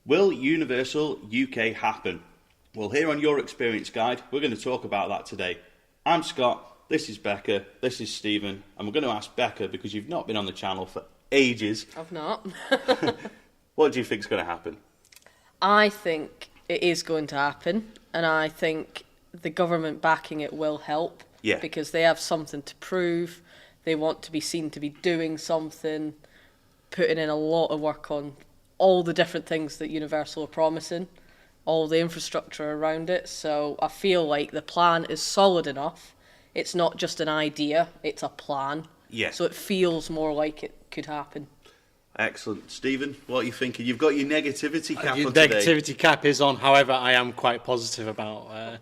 Will Universal UK happen? Well, here on Your Experience Guide, we're going to talk about that today. I'm Scott, this is Becca, this is Stephen, and we're going to ask Becca, because you've not been on the channel for ages. I've not. What do you think is going to happen? I think it is going to happen, and I think the government backing it will help. Yeah. Because they have something to prove. They want to be seen to be doing something, putting in a lot of work on all the different things that Universal are promising, all the infrastructure around it. So I feel like the plan is solid enough. It's not just an idea, it's a plan. Yeah. So it feels more like it could happen. Excellent. Stephen, what are you thinking? You've got your negativity cap Your on today. negativity cap is on, however, I am quite positive about.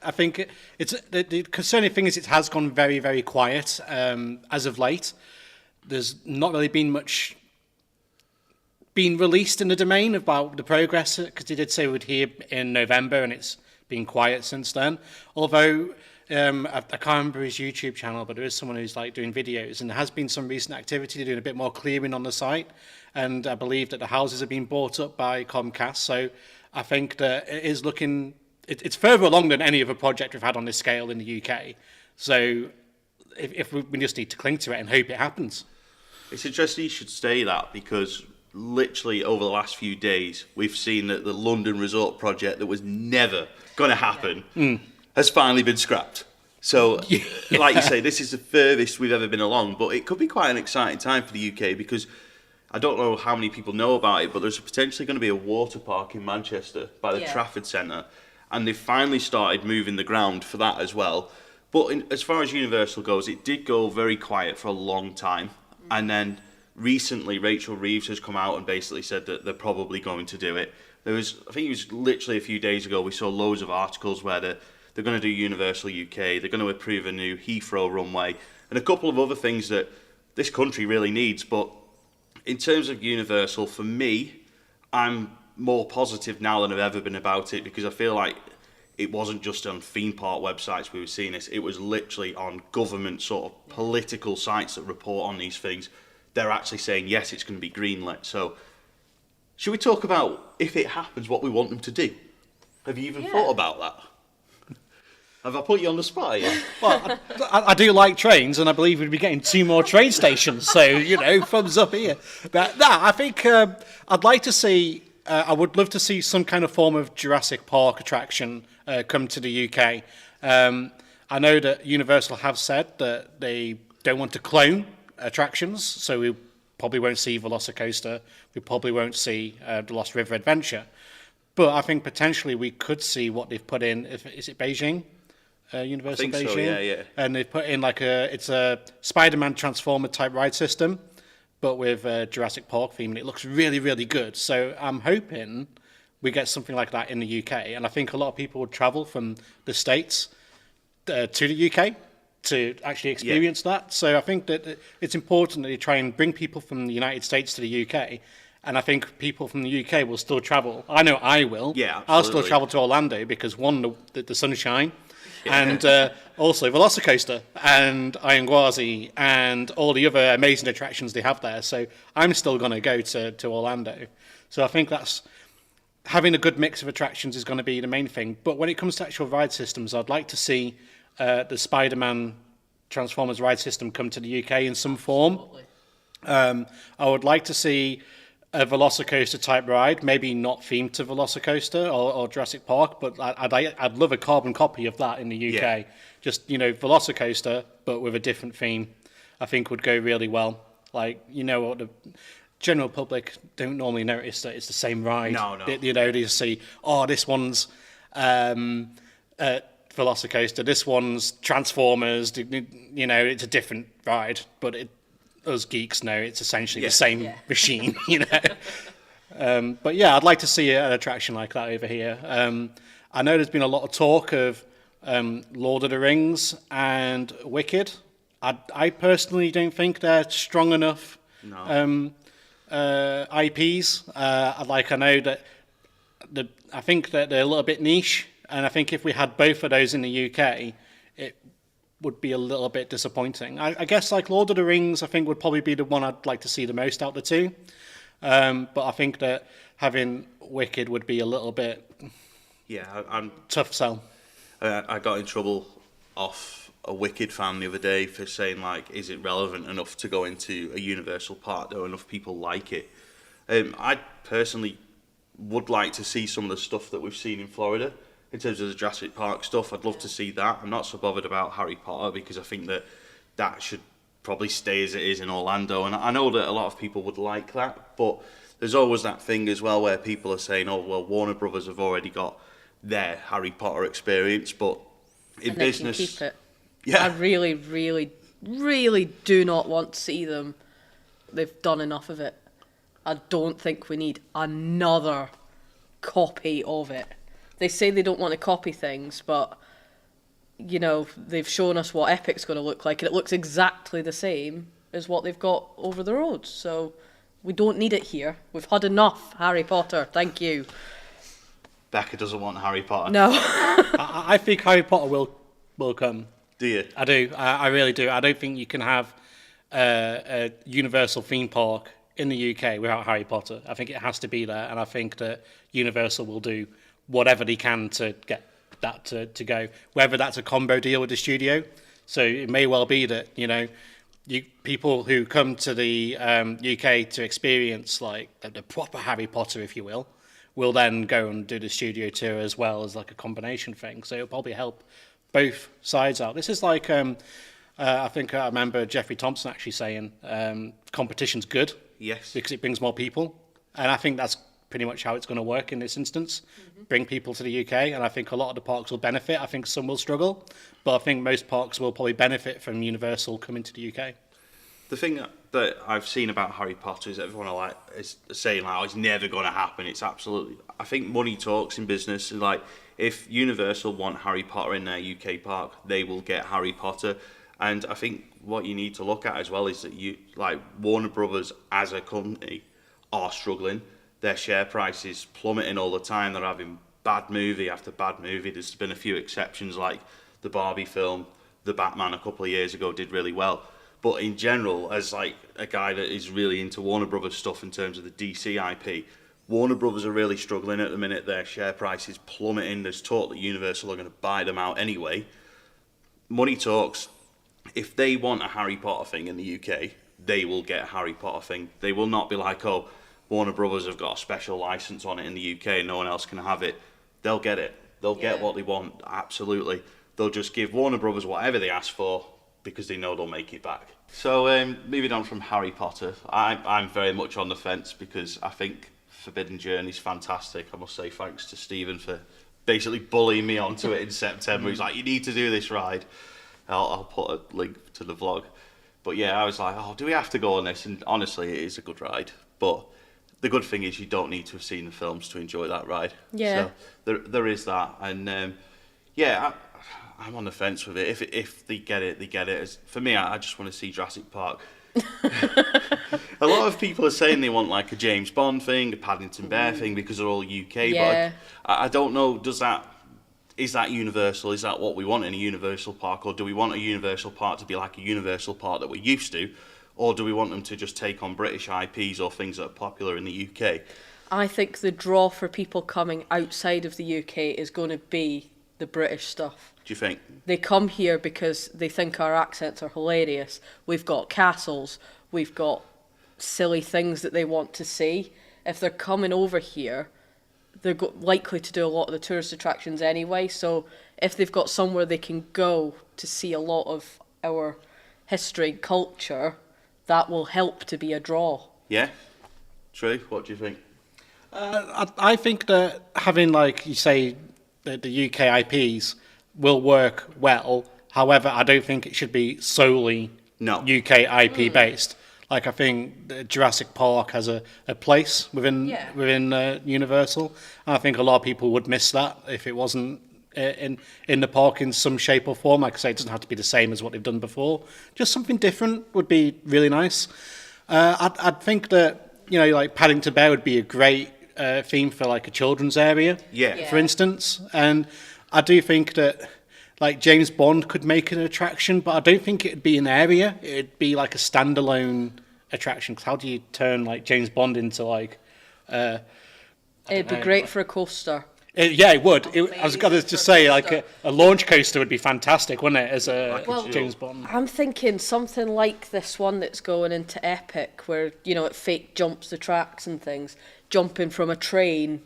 I think it's the concerning thing is it has gone very, very quiet as of late. There's not really been much being released in the domain about the progress, because he did say we'd hear in November, and it's been quiet since then. Although I can't remember his YouTube channel, but there is someone who's like doing videos, and there has been some recent activity doing a bit more clearing on the site, and I believe that the houses have been bought up by Comcast. So I think that it is looking. It's further along than any other project we've had on this scale in the UK. So if we just need to cling to it and hope it happens. It's interesting you should say that, because literally over the last few days, we've seen that the London Resort project that was never going to happen has finally been scrapped. So, like you say, this is the furthest we've ever been along, but it could be quite an exciting time for the UK, because I don't know how many people know about it, but there's potentially going to be a water park in Manchester by the Trafford Centre, and they've finally started moving the ground for that as well. But as far as Universal goes, it did go very quiet for a long time, and then recently Rachel Reeves has come out and basically said that they're probably going to do it. I think it was literally a few days ago, we saw loads of articles where they're going to do Universal UK, they're going to approve a new Heathrow runway, and a couple of other things that this country really needs. But in terms of Universal, for me, I'm more positive now than I've ever been about it, because I feel like it wasn't just on theme park websites we were seeing this, it was literally on government sort of political sites that report on these things. They're actually saying, yes, it's going to be greenlit. So should we talk about, if it happens, what we want them to do? Have you even thought about that? Have I put you on the spot here? Well, I do like trains, and I believe we'd be getting 2 more train stations. So, thumbs up here. But no, I think I'd like to see. I would love to see some kind of form of Jurassic Park attraction come to the UK. I know that Universal have said that they don't want to clone attractions, so we probably won't see Velocicoaster. We probably won't see the Lost River Adventure. But I think potentially we could see what they've put in. Is it Beijing? Universal I think Beijing? so, yeah. And they've put in it's a Spider-Man Transformer type ride system, but with Jurassic Park theme, and it looks really, really good. So I'm hoping we get something like that in the UK, and I think a lot of people would travel from the States to the UK to actually experience that. So I think that it's important that you try and bring people from the United States to the UK, and I think people from the UK will still travel. I know I will. Yeah, absolutely. I'll still travel to Orlando because, one, the sunshine, and also Velocicoaster and Ironguazi and all the other amazing attractions they have there. So I'm still going to go to Orlando. So I think that's having a good mix of attractions is going to be the main thing. But when it comes to actual ride systems, I'd like to see the Spider-Man Transformers ride system come to the UK in some form. I would like to see a Velocicoaster type ride, maybe not themed to Velocicoaster or Jurassic Park, but I'd love a carbon copy of that in the UK. Yeah. Just, Velocicoaster, but with a different theme, I think would go really well. Like, what the general public don't normally notice that it's the same ride. No. They just see, this one's Velocicoaster, this one's Transformers, it's a different ride, but us geeks know it's essentially the same machine, But yeah, I'd like to see an attraction like that over here. I know there's been a lot of talk of Lord of the Rings and Wicked. I personally don't think they're strong enough IPs. I know that I think that they're a little bit niche, and I think if we had both of those in the UK, it would be a little bit disappointing. I guess like Lord of the Rings, I think would probably be the one I'd like to see the most out of the two. But I think that having Wicked would be a little bit I'm tough sell. I got in trouble off a Wicked fan the other day for saying, like, is it relevant enough to go into a Universal Park? Do enough people like it? I personally would like to see some of the stuff that we've seen in Florida in terms of the Jurassic Park stuff. I'd love to see that. I'm not so bothered about Harry Potter because I think that should probably stay as it is in Orlando. And I know that a lot of people would like that, but there's always that thing as well where people are saying, oh, well, Warner Brothers have already got their Harry Potter experience, but in business... They can keep it. Yeah. I really, really, really do not want to see them. They've done enough of it. I don't think we need another copy of it. They say they don't want to copy things, but, you know, they've shown us what Epic's going to look like, and it looks exactly the same as what they've got over the road. So we don't need it here. We've had enough Harry Potter. Thank you. Becca doesn't want Harry Potter. No. I think Harry Potter will come. Do you? I do. I really do. I don't think you can have a Universal theme park in the UK without Harry Potter. I think it has to be there, and I think that Universal will do whatever they can to get that to go, whether that's a combo deal with the studio. So it may well be that, you know, people who come to the UK to experience like the proper Harry Potter, if you will then go and do the studio tour as well as like a combination thing. So it'll probably help both sides out. This is like, I think I remember Jeffrey Thompson actually saying competition's good. Yes. Because it brings more people. And I think that's pretty much how it's going to work in this instance. Mm-hmm. Bring people to the UK, and I think a lot of the parks will benefit. I think some will struggle, but I think most parks will probably benefit from Universal coming to the UK. The thing that I've seen about Harry Potter is everyone is saying like, oh, it's never going to happen. It's absolutely... I think money talks in business. Like, if Universal want Harry Potter in their UK park, they will get Harry Potter. And I think what you need to look at as well is that Warner Brothers as a company are struggling. Their share price is plummeting all the time. They're having bad movie after bad movie. There's been a few exceptions like the Barbie film, the Batman a couple of years ago did really well. But in general, as like a guy that is really into Warner Brothers stuff in terms of the DC IP, Warner Brothers are really struggling at the minute. Their share price is plummeting. There's talk that Universal are going to buy them out anyway. Money talks. If they want a Harry Potter thing in the UK, they will get a Harry Potter thing. They will not be like, oh, Warner Brothers have got a special license on it in the UK and no one else can have it. They'll get it. They'll get what they want, absolutely. They'll just give Warner Brothers whatever they ask for because they know they'll make it back. So moving on from Harry Potter, I'm very much on the fence because I think Forbidden Journey's fantastic. I must say thanks to Stephen for basically bullying me onto it in September. He's like, you need to do this ride. I'll put a link to the vlog. But yeah, I was like, oh, do we have to go on this? And honestly, it is a good ride. But the good thing is you don't need to have seen the films to enjoy that ride. Yeah. So there is that. And I'm on the fence with it. If they get it, they get it. For me, I just want to see Jurassic Park. A lot of people are saying they want like a James Bond thing, a Paddington Bear thing because they're all UK. Yeah. But I don't know, is that Universal? Is that what we want in a Universal Park? Or do we want a Universal Park to be like a Universal Park that we're used to? Or do we want them to just take on British IPs or things that are popular in the UK? I think the draw for people coming outside of the UK is going to be the British stuff. Do you think? They come here because they think our accents are hilarious. We've got castles. We've got silly things that they want to see. If they're coming over here, they're likely to do a lot of the tourist attractions anyway. So if they've got somewhere they can go to see a lot of our history and culture, that will help to be a draw. Yeah? True. What do you think? I think that having, like you say, the UK IPs will work well. However, I don't think it should be solely UK IP based. Like, I think Jurassic Park has a place within Universal. And I think a lot of people would miss that if it wasn't in the park in some shape or form. Like I say, it doesn't have to be the same as what they've done before. Just something different would be really nice. I'd think that, you know, like Paddington Bear would be a great theme for like a children's area, for instance. And I do think that like James Bond could make an attraction, but I don't think it'd be an area. It'd be like a standalone attraction. Because how do you turn like James Bond into like It'd be great for a coaster. Yeah, it would. I was going to For just a say, coaster. like, a launch coaster would be fantastic, wouldn't it, as a Well, James Bond? I'm thinking something like this one that's going into Epic, where, you know, it fake jumps the tracks and things, jumping from a train.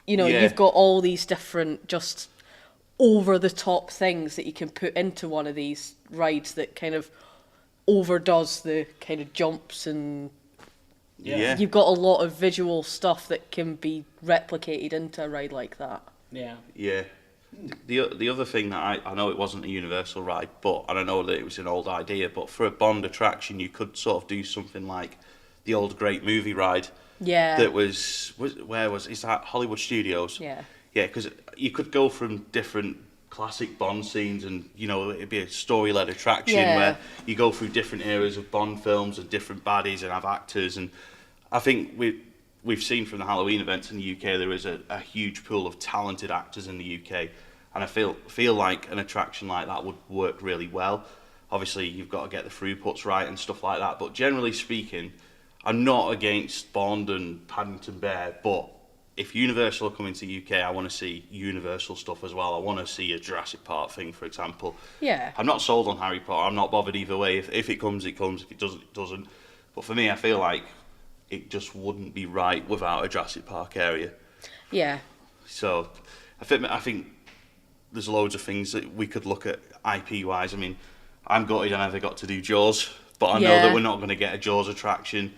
You know, Yeah. you've got all these different just over-the-top things that you can put into one of these rides that kind of overdoes the kind of jumps, and Yeah. you've got a lot of visual stuff that can be replicated into a ride like that. Yeah. Yeah. The other thing that I know it wasn't a Universal ride, but and I know that it was an old idea, but for a Bond attraction, you could sort of do something like the old Great Movie ride. Yeah. That is that Hollywood Studios? Yeah. Yeah, because you could go from different classic Bond scenes, and you know it'd be a story-led attraction Yeah. where you go through different eras of Bond films and different baddies and have actors. And I think we've seen from the Halloween events in the UK there is a huge pool of talented actors in the UK, and I feel like an attraction like that would work really well. Obviously, you've got to get the throughputs right and stuff like that, but generally speaking, I'm not against Bond and Paddington Bear, but if Universal are coming to UK, I want to see Universal stuff as well. I want to see a Jurassic Park thing, for example. Yeah. I'm not sold on Harry Potter. I'm not bothered either way. If it comes, it comes. If it doesn't, it doesn't. But for me, I feel like it just wouldn't be right without a Jurassic Park area. Yeah. So I think there's loads of things that we could look at IP-wise. I mean, I'm gutted I never got to do Jaws, but I know Yeah. that we're not going to get a Jaws attraction.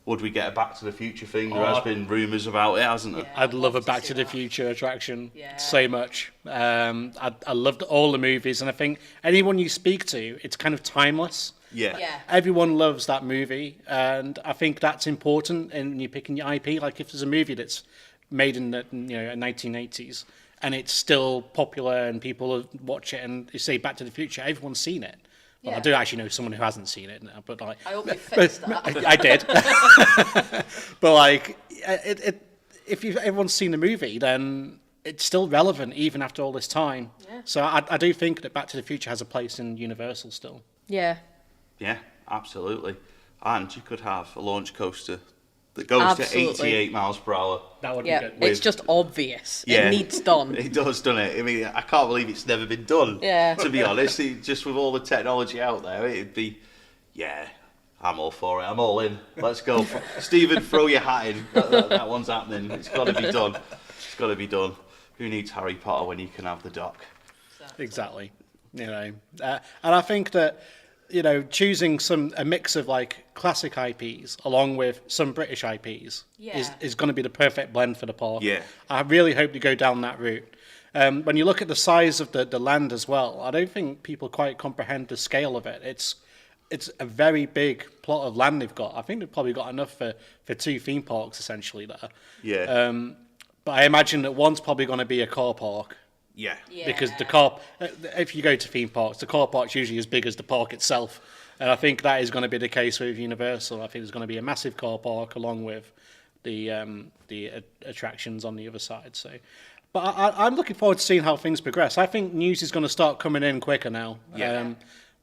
Would we get a Back to the Future thing? There has been rumours about it, hasn't there? Yeah. I'd love a love to Back see to the that. Future attraction Yeah. so much. I loved all the movies, and I think anyone you speak to, it's kind of timeless. Yeah. Yeah. Everyone loves that movie, and I think that's important in you picking your IP. Like if there's a movie that's made in the 1980s and it's still popular and people watch it, and you say Back to the Future, everyone's seen it. Well, I Yeah. do actually know someone who hasn't seen it now, but like I hope you fixed that. I did. But like, if everyone's seen the movie, then it's still relevant even after all this time. Yeah. So I do think that Back to the Future has a place in Universal still. Yeah. Yeah, absolutely. And you could have a launch coaster that goes Absolutely. to 88 miles per hour. That would Yeah. be good. It's just obvious. Yeah. It needs done. It does, doesn't it? I mean, I can't believe it's never been done. Yeah. To be honest, just with all the technology out there, it'd be, yeah, I'm all for it. I'm all in. Let's go. Stephen, throw your hat in. That one's happening. It's got to be done. It's got to be done. Who needs Harry Potter when you can have the dock? Exactly. And I think that choosing a mix of like classic IPs along with some British IPs is going to be the perfect blend for the park. Yeah. I really hope to go down that route. When you look at the size of the land as well, I don't think people quite comprehend the scale of it. It's a very big plot of land they've got. I think they've probably got enough for 2 theme parks essentially there. Yeah. But I imagine that one's probably going to be a car park. Yeah. Because if you go to theme parks, the car park's usually as big as the park itself. And I think that is going to be the case with Universal. I think there's going to be a massive car park along with the attractions on the other side. So, but I'm looking forward to seeing how things progress. I think news is going to start coming in quicker now. Yeah.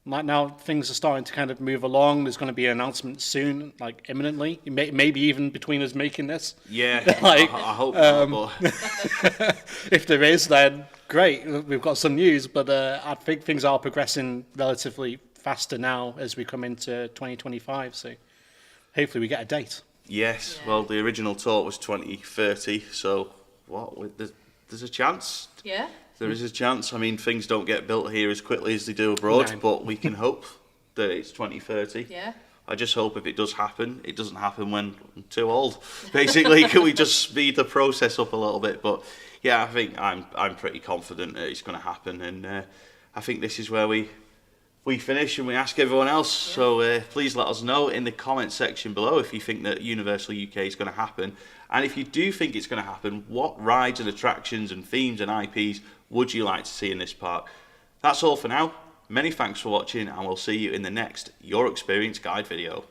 Like now things are starting to kind of move along. There's going to be an announcement soon, like imminently, maybe even between us making this. Yeah. Like, I hope not, but If there is, then great. We've got some news, but I think things are progressing relatively faster now as we come into 2025. So hopefully we get a date. yes. Well, the original talk was 2030, so there's a chance. Yeah. There is a chance. I mean, things don't get built here as quickly as they do abroad, No. but we can hope that it's 2030. Yeah. I just hope if it does happen, it doesn't happen when I'm too old. Basically, can we just speed the process up a little bit? But yeah, I think I'm pretty confident that it's going to happen, and I think this is where we finish and we ask everyone else. Yeah. So please let us know in the comment section below if you think that Universal UK is going to happen, and if you do think it's going to happen, what rides and attractions and themes and IPs would you like to see in this park? That's all for now. Many thanks for watching, and we'll see you in the next Your Experience Guide video.